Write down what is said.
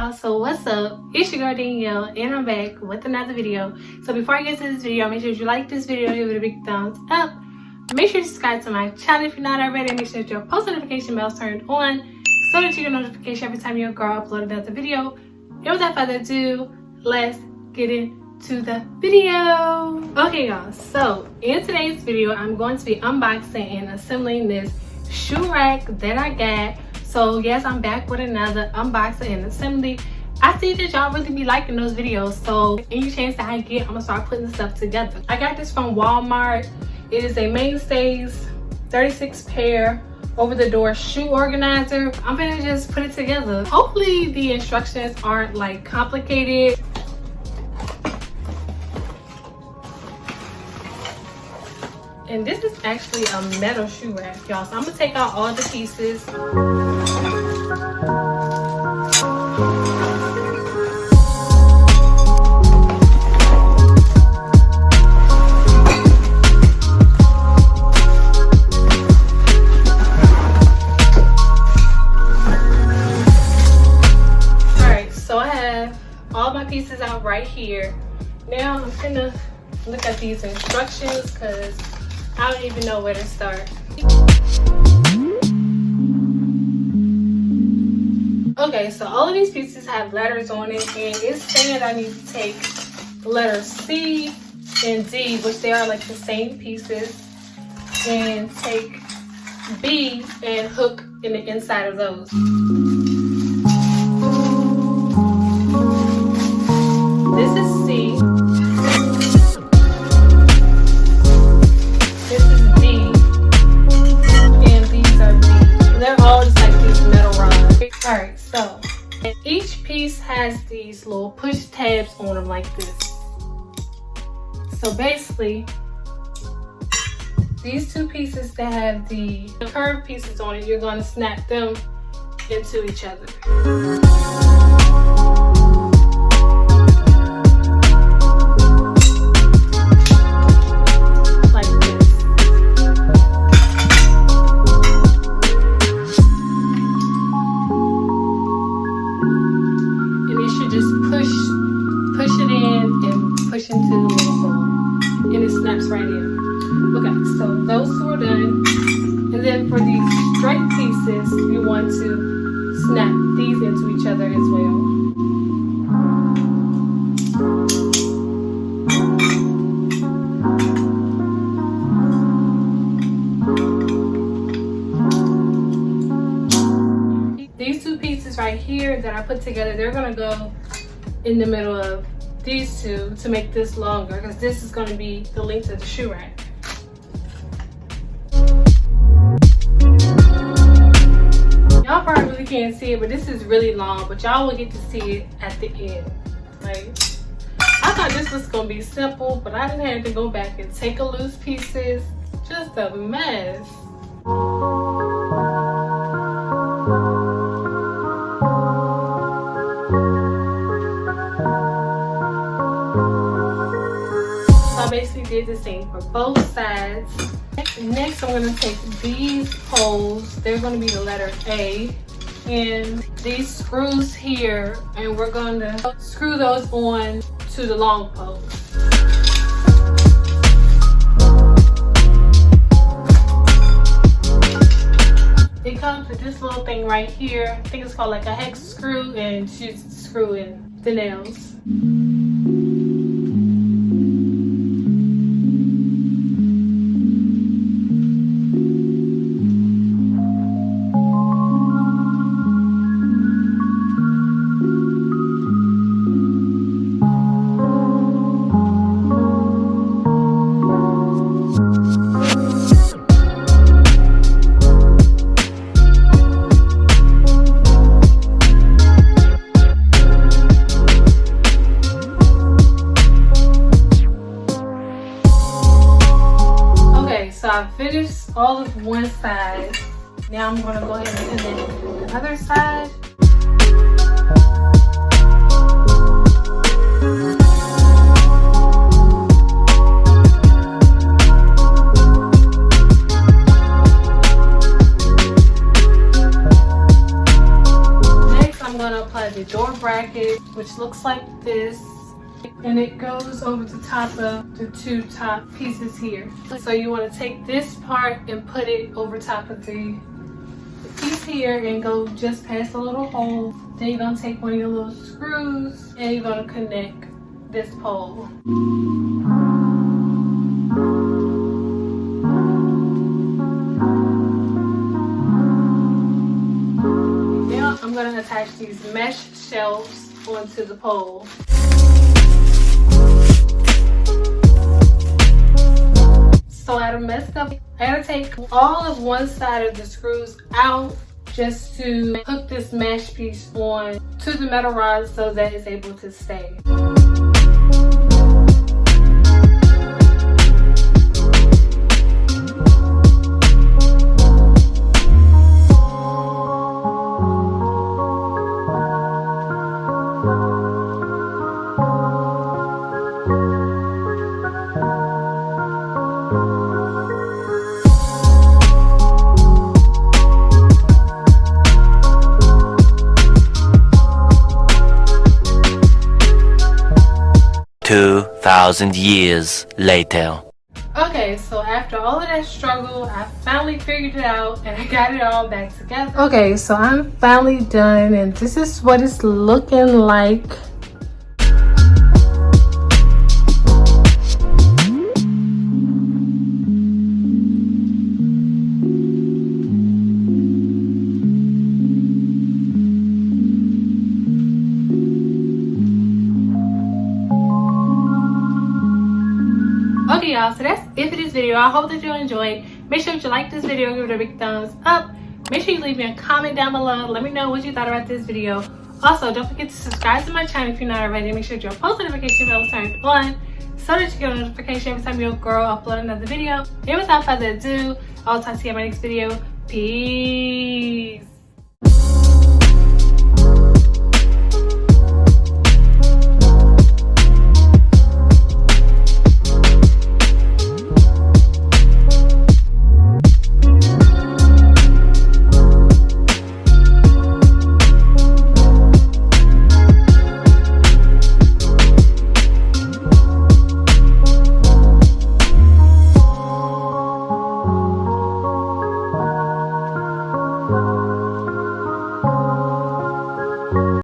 y'all, so what's up? It's your girl Danielle and I'm back with another video. So before I get to this video, make sure you like this video, give it a big thumbs up. Make sure you subscribe to my channel if you're not already. Make sure that your post notification bell is turned on so that you get a notification every time your girl upload another video. And without further ado, let's get into the video. Okay y'all, so in today's video I'm going to be unboxing and assembling this shoe rack that I got. So yes, I'm back with another unboxing and assembly. I see that y'all really be liking those videos, so any chance that I get, I'm gonna start putting stuff together. I got this from Walmart. It is a Mainstays 36 pair over the door shoe organizer. I'm gonna just put it together. Hopefully the instructions aren't like complicated. And this is actually a metal shoe rack, y'all. So I'm gonna take out all the pieces. Alright, so I have all my pieces out right here. Now I'm gonna look at these instructions because I don't even know where to start. Okay, so all of these pieces have letters on it, and it's saying I need to take the letters C and D, which they are like the same pieces, and take B and hook in the inside of those. This is C. Alright, so each piece has these little push tabs on them like this. So basically, these two pieces that have the curved pieces on it, you're going to snap them into each other. So those two are done, and then for these straight pieces you want to snap these into each other as well. These two pieces right here that I put together, they're going to go in the middle of these two to make this longer, because this is going to be the length of the shoe rack. Y'all probably really can't see it, but this is really long, but y'all will get to see it at the end. Like, I thought this was gonna be simple, but I didn't have to go back and take a loose pieces. Just a mess. So I basically did the same for both sides. Next, I'm going to take these holes. They're going to be the letter A. And these screws here. And we're going to screw those on to the long post. It comes with this little thing right here. I think it's called like a hex screw. And you screw in the nails. So I finished all of one side. Now I'm gonna go ahead and do the other side. going to apply the door bracket, which looks like this. And it goes over the top of the two top pieces here. So you want to take this part and put it over top of the piece here and go just past the little hole. Then you're going to take one of your little screws and you're going to connect this pole. Now I'm going to attach these mesh shelves onto the pole. So I had to mess up. I had to take all of one side of the screws out just to hook this mesh piece on to the metal rod so that it's able to stay. 2,000 years later. Okay, so after all of that struggle, I finally figured it out and I got it all back together. Okay, so I'm finally done and this is what it's looking like. Okay y'all, so that's it for this video. I hope that you enjoyed. Make sure that you like this video, give it a big thumbs up. Make sure you leave me a comment down below. Let me know what you thought about this video. Also, don't forget to subscribe to my channel if you're not already. Make sure your post notification bell is turned on so that you get a notification every time your girl upload another video. And without further ado, I'll talk to you in my next video. Peace.